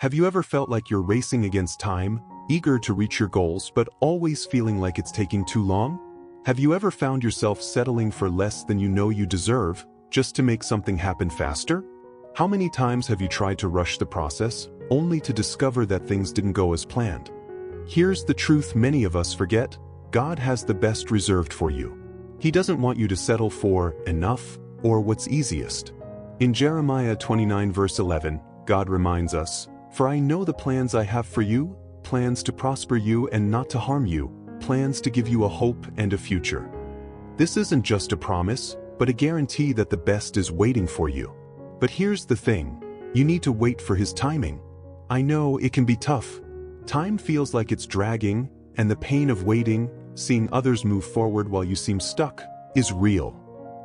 Have you ever felt like you're racing against time, eager to reach your goals but always feeling like it's taking too long? Have you ever found yourself settling for less than you know you deserve, just to make something happen faster? How many times have you tried to rush the process, only to discover that things didn't go as planned? Here's the truth many of us forget: God has the best reserved for you. He doesn't want you to settle for enough or what's easiest. In Jeremiah 29 verse 11, God reminds us, "For I know the plans I have for you, plans to prosper you and not to harm you, plans to give you a hope and a future." This isn't just a promise, but a guarantee that the best is waiting for you. But here's the thing: you need to wait for His timing. I know it can be tough. Time feels like it's dragging, and the pain of waiting, seeing others move forward while you seem stuck, is real.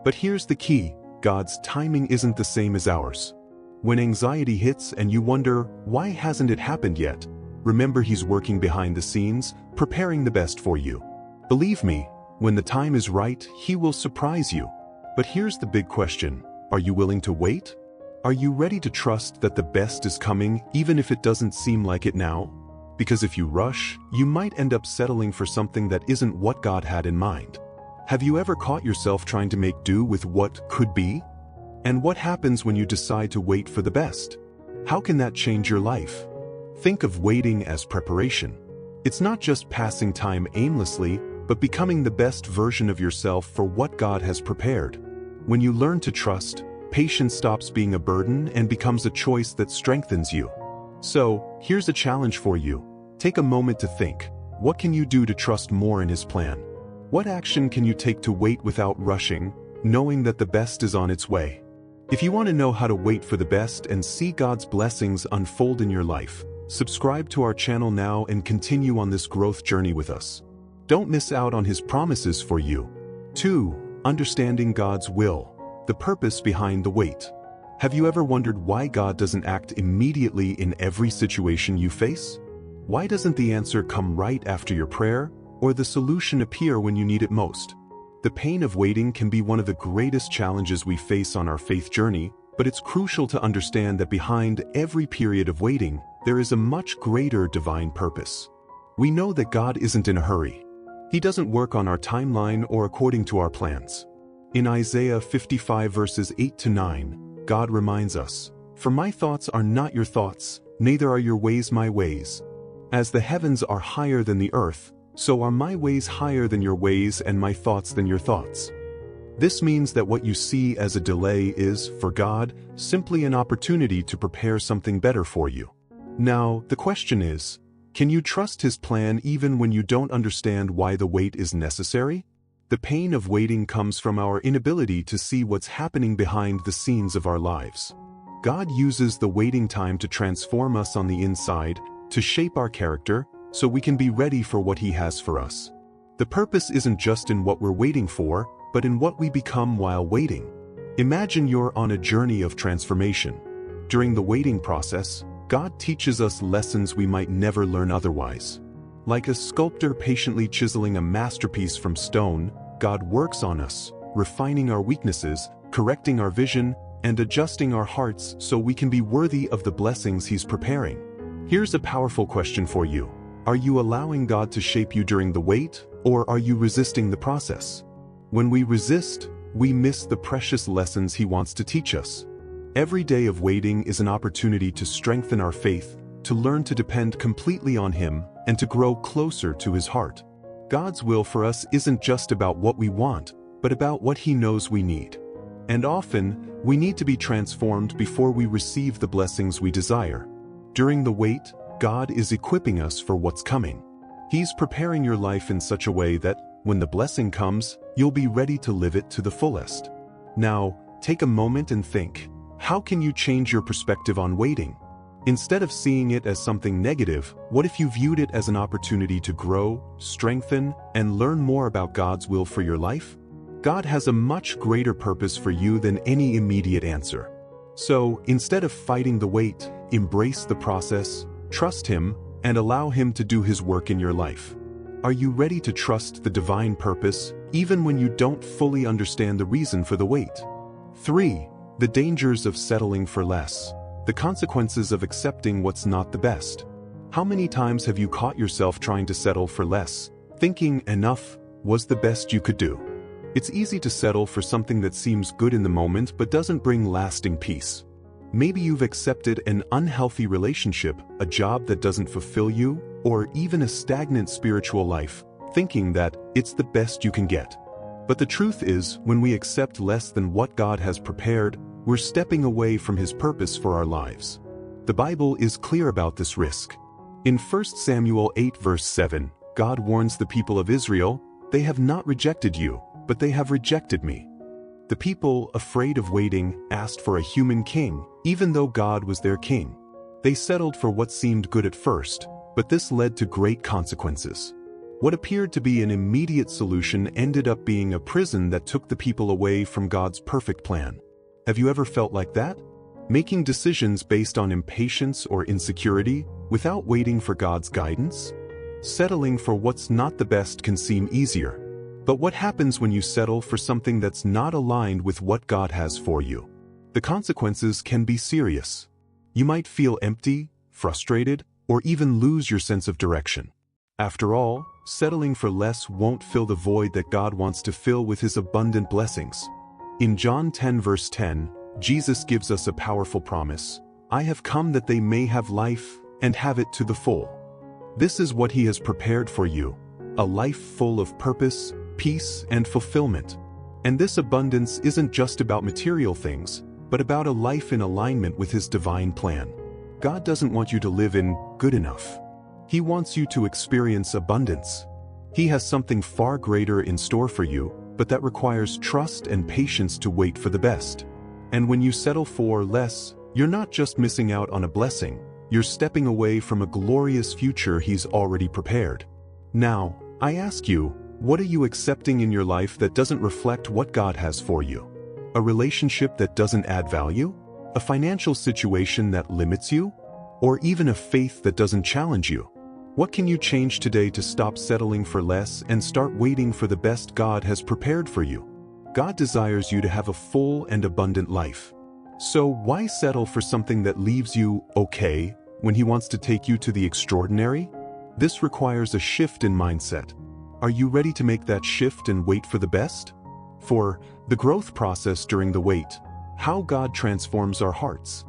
But here's the key: God's timing isn't the same as ours. When anxiety hits and you wonder, why hasn't it happened yet? Remember, He's working behind the scenes, preparing the best for you. Believe me, when the time is right, He will surprise you. But here's the big question: are you willing to wait? Are you ready to trust that the best is coming, even if it doesn't seem like it now? Because if you rush, you might end up settling for something that isn't what God had in mind. Have you ever caught yourself trying to make do with what could be? And what happens when you decide to wait for the best? How can that change your life? Think of waiting as preparation. It's not just passing time aimlessly, but becoming the best version of yourself for what God has prepared. When you learn to trust, patience stops being a burden and becomes a choice that strengthens you. So, here's a challenge for you. Take a moment to think: what can you do to trust more in His plan? What action can you take to wait without rushing, knowing that the best is on its way? If you want to know how to wait for the best and see God's blessings unfold in your life, subscribe to our channel now and continue on this growth journey with us. Don't miss out on His promises for you. 2. Understanding God's will, the purpose behind the wait. Have you ever wondered why God doesn't act immediately in every situation you face? Why doesn't the answer come right after your prayer, or the solution appear when you need it most? The pain of waiting can be one of the greatest challenges we face on our faith journey, but it's crucial to understand that behind every period of waiting, there is a much greater divine purpose. We know that God isn't in a hurry. He doesn't work on our timeline or according to our plans. In Isaiah 55 verses 8 to 9, God reminds us, "For my thoughts are not your thoughts, neither are your ways my ways. As the heavens are higher than the earth, so are my ways higher than your ways and my thoughts than your thoughts." This means that what you see as a delay is, for God, simply an opportunity to prepare something better for you. Now, the question is, can you trust His plan even when you don't understand why the wait is necessary? The pain of waiting comes from our inability to see what's happening behind the scenes of our lives. God uses the waiting time to transform us on the inside, to shape our character, so we can be ready for what He has for us. The purpose isn't just in what we're waiting for, but in what we become while waiting. Imagine you're on a journey of transformation. During the waiting process, God teaches us lessons we might never learn otherwise. Like a sculptor patiently chiseling a masterpiece from stone, God works on us, refining our weaknesses, correcting our vision, and adjusting our hearts so we can be worthy of the blessings He's preparing. Here's a powerful question for you. Are you allowing God to shape you during the wait, or are you resisting the process? When we resist, we miss the precious lessons He wants to teach us. Every day of waiting is an opportunity to strengthen our faith, to learn to depend completely on Him, and to grow closer to His heart. God's will for us isn't just about what we want, but about what He knows we need. And often, we need to be transformed before we receive the blessings we desire. During the wait, God is equipping us for what's coming. He's preparing your life in such a way that, when the blessing comes, you'll be ready to live it to the fullest. Now, take a moment and think, how can you change your perspective on waiting? Instead of seeing it as something negative, what if you viewed it as an opportunity to grow, strengthen, and learn more about God's will for your life? God has a much greater purpose for you than any immediate answer. So, instead of fighting the wait, embrace the process, trust Him, and allow Him to do His work in your life. Are you ready to trust the divine purpose, even when you don't fully understand the reason for the wait? 3. The dangers of settling for less. the consequences of accepting what's not the best. How many times have you caught yourself trying to settle for less, thinking enough was the best you could do? It's easy to settle for something that seems good in the moment but doesn't bring lasting peace. Maybe you've accepted an unhealthy relationship, a job that doesn't fulfill you, or even a stagnant spiritual life, thinking that it's the best you can get. But the truth is, when we accept less than what God has prepared, we're stepping away from His purpose for our lives. The Bible is clear about this risk. In 1 Samuel 8 verse 7, God warns the people of Israel, "They have not rejected you, but they have rejected me." The people, afraid of waiting, asked for a human king, even though God was their king. They settled for what seemed good at first, but this led to great consequences. What appeared to be an immediate solution ended up being a prison that took the people away from God's perfect plan. Have you ever felt like that? Making decisions based on impatience or insecurity, without waiting for God's guidance? Settling for what's not the best can seem easier. But what happens when you settle for something that's not aligned with what God has for you? The consequences can be serious. You might feel empty, frustrated, or even lose your sense of direction. After all, settling for less won't fill the void that God wants to fill with His abundant blessings. In John 10 verse 10, Jesus gives us a powerful promise. "I have come that they may have life, and have it to the full." This is what He has prepared for you, a life full of purpose, peace, and fulfillment. And this abundance isn't just about material things, but about a life in alignment with His divine plan. God doesn't want you to live in good enough. He wants you to experience abundance. He has something far greater in store for you, but that requires trust and patience to wait for the best. And when you settle for less, you're not just missing out on a blessing, you're stepping away from a glorious future He's already prepared. Now, I ask you, what are you accepting in your life that doesn't reflect what God has for you? A relationship that doesn't add value? A financial situation that limits you? Or even a faith that doesn't challenge you? What can you change today to stop settling for less and start waiting for the best God has prepared for you? God desires you to have a full and abundant life. So why settle for something that leaves you okay when He wants to take you to the extraordinary? This requires a shift in mindset. Are you ready to make that shift and wait for the best? For the growth process during the wait, how God transforms our hearts.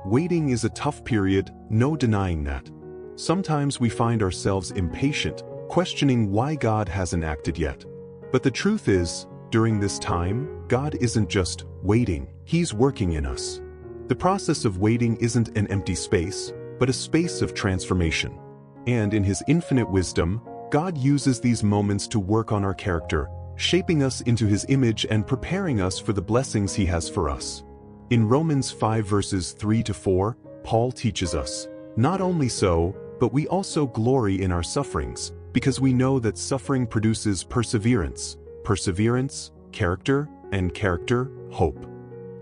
Waiting is a tough period, no denying that. Sometimes we find ourselves impatient, questioning why God hasn't acted yet. But the truth is, during this time, God isn't just waiting, He's working in us. The process of waiting isn't an empty space, but a space of transformation. And in His infinite wisdom, God uses these moments to work on our character, shaping us into His image and preparing us for the blessings He has for us. In Romans 5 verses 3-4, Paul teaches us, "Not only so, but we also glory in our sufferings, because we know that suffering produces perseverance, perseverance, character, and character, hope."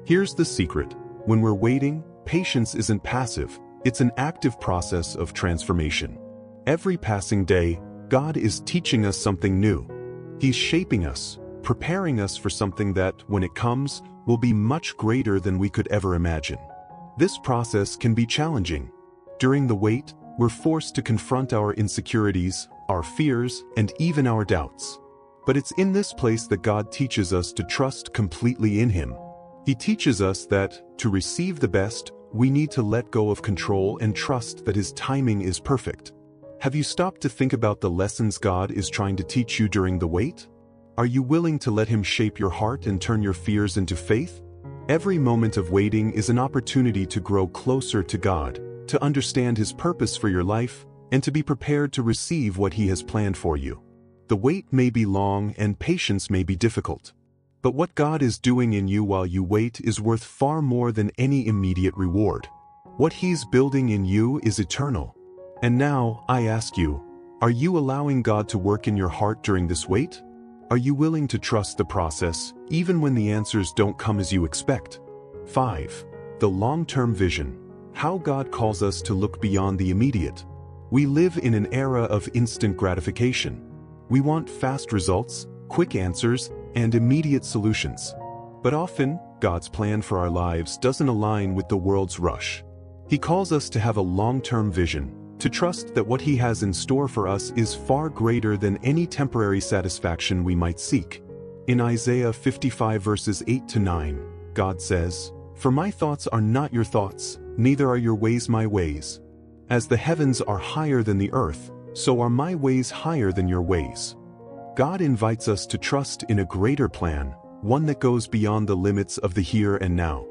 Here's the secret. When we're waiting, patience isn't passive, it's an active process of transformation. Every passing day, God is teaching us something new. He's shaping us, preparing us for something that, when it comes, will be much greater than we could ever imagine. This process can be challenging. During the wait, we're forced to confront our insecurities, our fears, and even our doubts. But it's in this place that God teaches us to trust completely in Him. He teaches us that, to receive the best, we need to let go of control and trust that His timing is perfect. Have you stopped to think about the lessons God is trying to teach you during the wait? Are you willing to let Him shape your heart and turn your fears into faith? Every moment of waiting is an opportunity to grow closer to God, to understand His purpose for your life, and to be prepared to receive what He has planned for you. The wait may be long and patience may be difficult. But what God is doing in you while you wait is worth far more than any immediate reward. What He's building in you is eternal. And now, I ask you, are you allowing God to work in your heart during this wait? Are you willing to trust the process, even when the answers don't come as you expect? 5. The long-term vision. How God calls us to look beyond the immediate. We live in an era of instant gratification. We want fast results, quick answers, and immediate solutions. But often, God's plan for our lives doesn't align with the world's rush. He calls us to have a long-term vision, to trust that what He has in store for us is far greater than any temporary satisfaction we might seek. In Isaiah 55 verses 8 to 9, God says, "For my thoughts are not your thoughts, neither are your ways my ways. As the heavens are higher than the earth, so are my ways higher than your ways." God invites us to trust in a greater plan, one that goes beyond the limits of the here and now.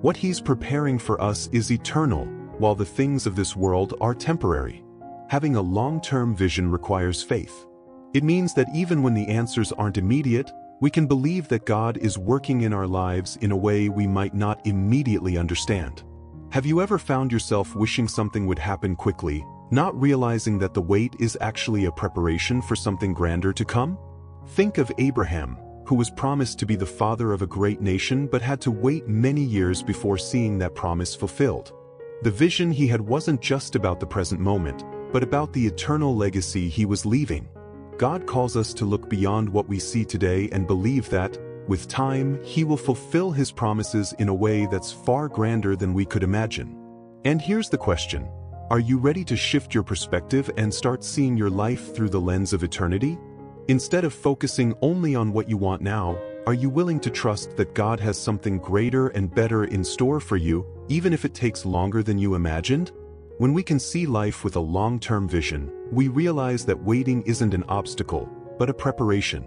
What He's preparing for us is eternal, while the things of this world are temporary. Having a long-term vision requires faith. It means that even when the answers aren't immediate, we can believe that God is working in our lives in a way we might not immediately understand. Have you ever found yourself wishing something would happen quickly, not realizing that the wait is actually a preparation for something grander to come? Think of Abraham, who was promised to be the father of a great nation but had to wait many years before seeing that promise fulfilled. The vision he had wasn't just about the present moment, but about the eternal legacy he was leaving. God calls us to look beyond what we see today and believe that, with time, He will fulfill His promises in a way that's far grander than we could imagine. And here's the question: are you ready to shift your perspective and start seeing your life through the lens of eternity? Instead of focusing only on what you want now, are you willing to trust that God has something greater and better in store for you, even if it takes longer than you imagined? When we can see life with a long-term vision, we realize that waiting isn't an obstacle, but a preparation.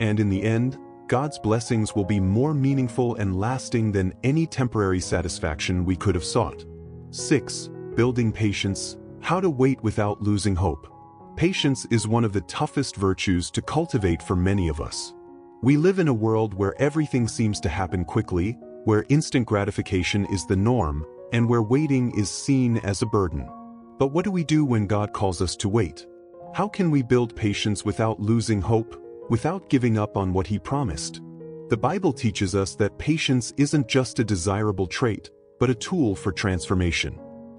And in the end, God's blessings will be more meaningful and lasting than any temporary satisfaction we could have sought. 6. Building patience. How to wait without losing hope. Patience is one of the toughest virtues to cultivate for many of us. We live in a world where everything seems to happen quickly, where instant gratification is the norm, and where waiting is seen as a burden. But what do we do when God calls us to wait? How can we build patience without losing hope, without giving up on what He promised? The Bible teaches us that patience isn't just a desirable trait, but a tool for transformation.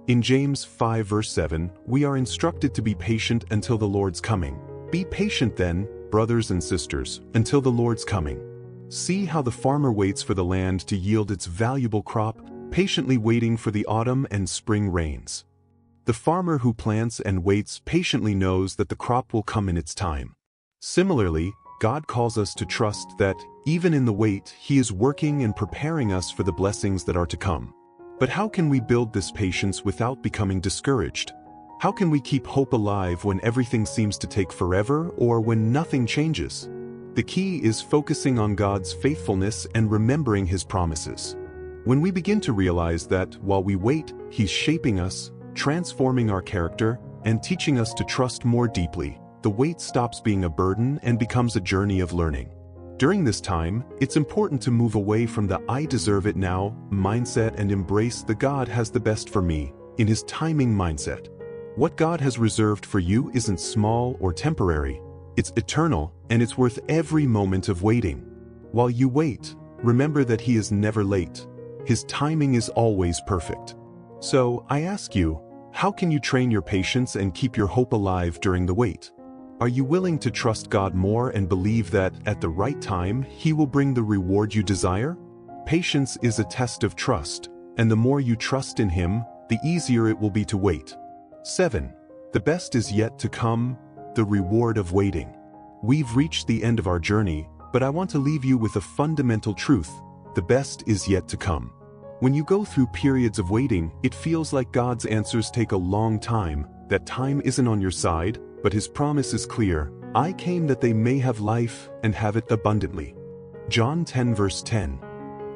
In James 5 verse 7, we are instructed to be patient until the Lord's coming. Be patient then, brothers and sisters, until the Lord's coming. See how the farmer waits for the land to yield its valuable crop, patiently waiting for the autumn and spring rains. The farmer who plants and waits patiently knows that the crop will come in its time. Similarly, God calls us to trust that, even in the wait, He is working and preparing us for the blessings that are to come. But how can we build this patience without becoming discouraged? How can we keep hope alive when everything seems to take forever or when nothing changes? The key is focusing on God's faithfulness and remembering His promises. When we begin to realize that, while we wait, He's shaping us, transforming our character, and teaching us to trust more deeply, the wait stops being a burden and becomes a journey of learning. During this time, it's important to move away from the "I deserve it now" mindset and embrace the "God has the best for me" in His timing mindset. What God has reserved for you isn't small or temporary, it's eternal, and it's worth every moment of waiting. While you wait, remember that He is never late. His timing is always perfect. So, I ask you, how can you train your patience and keep your hope alive during the wait? Are you willing to trust God more and believe that, at the right time, He will bring the reward you desire? Patience is a test of trust, and the more you trust in Him, the easier it will be to wait. 7. The best is yet to come, the reward of waiting. We've reached the end of our journey, but I want to leave you with a fundamental truth: the best is yet to come. When you go through periods of waiting, it feels like God's answers take a long time, that time isn't on your side, but His promise is clear: "I came that they may have life and have it abundantly." John 10 verse 10.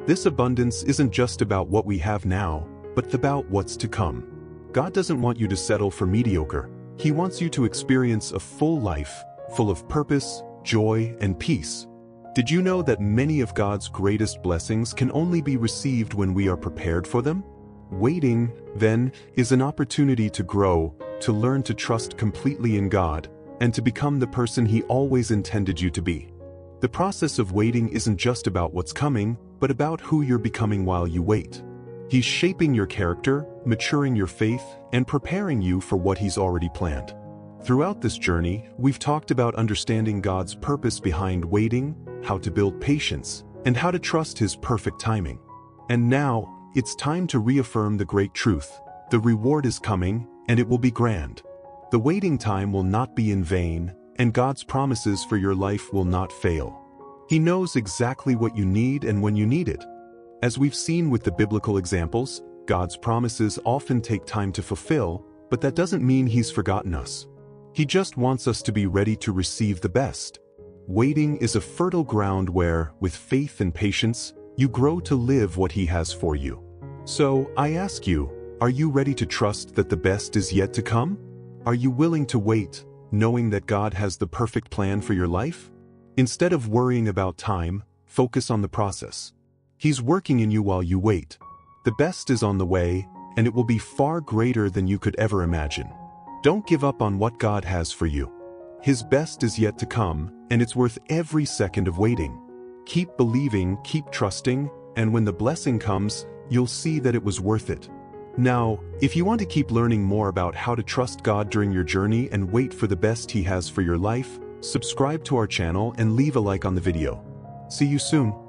This abundance isn't just about what we have now, but about what's to come. God doesn't want you to settle for mediocre. He wants you to experience a full life, full of purpose, joy, and peace. Did you know that many of God's greatest blessings can only be received when we are prepared for them? Waiting, then, is an opportunity to grow, to learn to trust completely in God, and to become the person He always intended you to be. The process of waiting isn't just about what's coming, but about who you're becoming while you wait. He's shaping your character, maturing your faith, and preparing you for what He's already planned. Throughout this journey, we've talked about understanding God's purpose behind waiting, how to build patience, and how to trust His perfect timing. And now, it's time to reaffirm the great truth: The reward is coming, and it will be grand. The waiting time will not be in vain, and God's promises for your life will not fail. He knows exactly what you need and when you need it. As we've seen with the biblical examples, God's promises often take time to fulfill, but that doesn't mean He's forgotten us. He just wants us to be ready to receive the best. Waiting is a fertile ground where, with faith and patience, you grow to live what He has for you. So, I ask you, are you ready to trust that the best is yet to come? Are you willing to wait, knowing that God has the perfect plan for your life? Instead of worrying about time, focus on the process. He's working in you while you wait. The best is on the way, and it will be far greater than you could ever imagine. Don't give up on what God has for you. His best is yet to come, and it's worth every second of waiting. Keep believing, keep trusting, and when the blessing comes, you'll see that it was worth it. Now, if you want to keep learning more about how to trust God during your journey and wait for the best He has for your life, subscribe to our channel and leave a like on the video. See you soon.